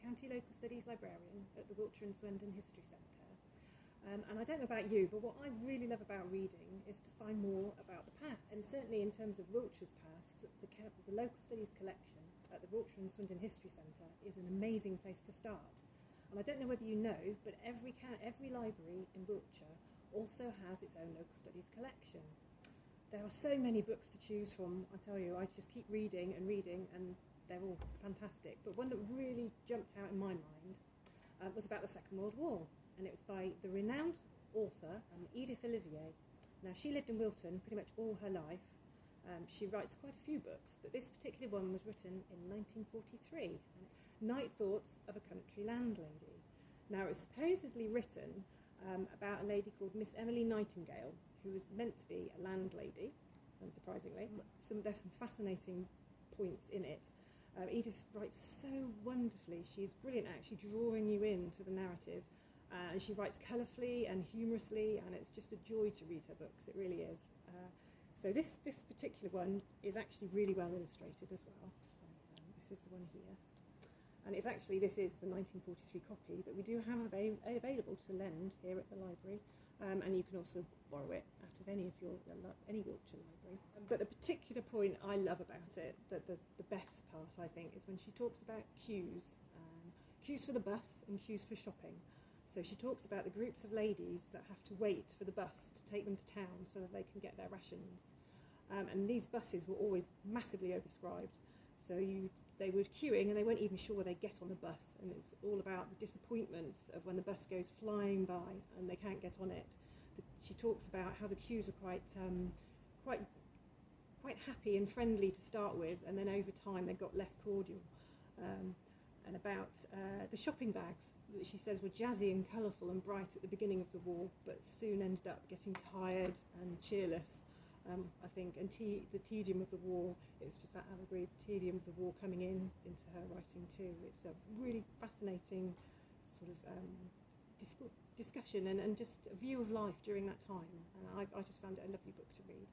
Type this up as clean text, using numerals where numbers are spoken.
County Local Studies Librarian at the Wiltshire and Swindon History Centre. And I don't know about you, but what I really love about reading is to find more about the past. And certainly in terms of Wiltshire's past, the Local Studies collection at the Wiltshire and Swindon History Centre is an amazing place to start. And I don't know whether you know, but every library in Wiltshire also has its own Local Studies collection. There are so many books to choose from, I tell you. I just keep reading, and they're all fantastic. But one that really jumped out in my mind was about the Second World War, and it was by the renowned author Edith Oliver. Now, she lived in Wilton pretty much all her life. She writes quite a few books, but this particular one was written in 1943, Night Thoughts of a Country Landlady. Now, it was supposedly written about a lady called Miss Emily Nightingale, who was meant to be a landlady, unsurprisingly. There's some fascinating points in it. Edith writes so wonderfully. She's brilliant at actually drawing you into the narrative. And she writes colourfully and humorously, and it's just a joy to read her books. It really is. So this particular one is actually really well illustrated as well. So this is the one here. And this is the 1943 copy that we do have available to lend here at the library. And you can also borrow it out of any Wiltshire library. But the particular point I love about it, the best part I think, is when she talks about queues. Queues for the bus and queues for shopping. So she talks about the groups of ladies that have to wait for the bus to take them to town so that they can get their rations. And these buses were always massively overscribed. So they were queuing and they weren't even sure where they'd get on the bus. And it's all about the disappointments of when the bus goes flying by and they can't get on it. She talks about how the queues are quite happy and friendly to start with, and then over time they got less cordial. And about the shopping bags that she says were jazzy and colourful and bright at the beginning of the war, but soon ended up getting tired and cheerless, I think. And the tedium of the war, it's just that allegory of the tedium of the war coming into her writing too. It's a really fascinating sort of discussion and just a view of life during that time. And I just found it a lovely book to read.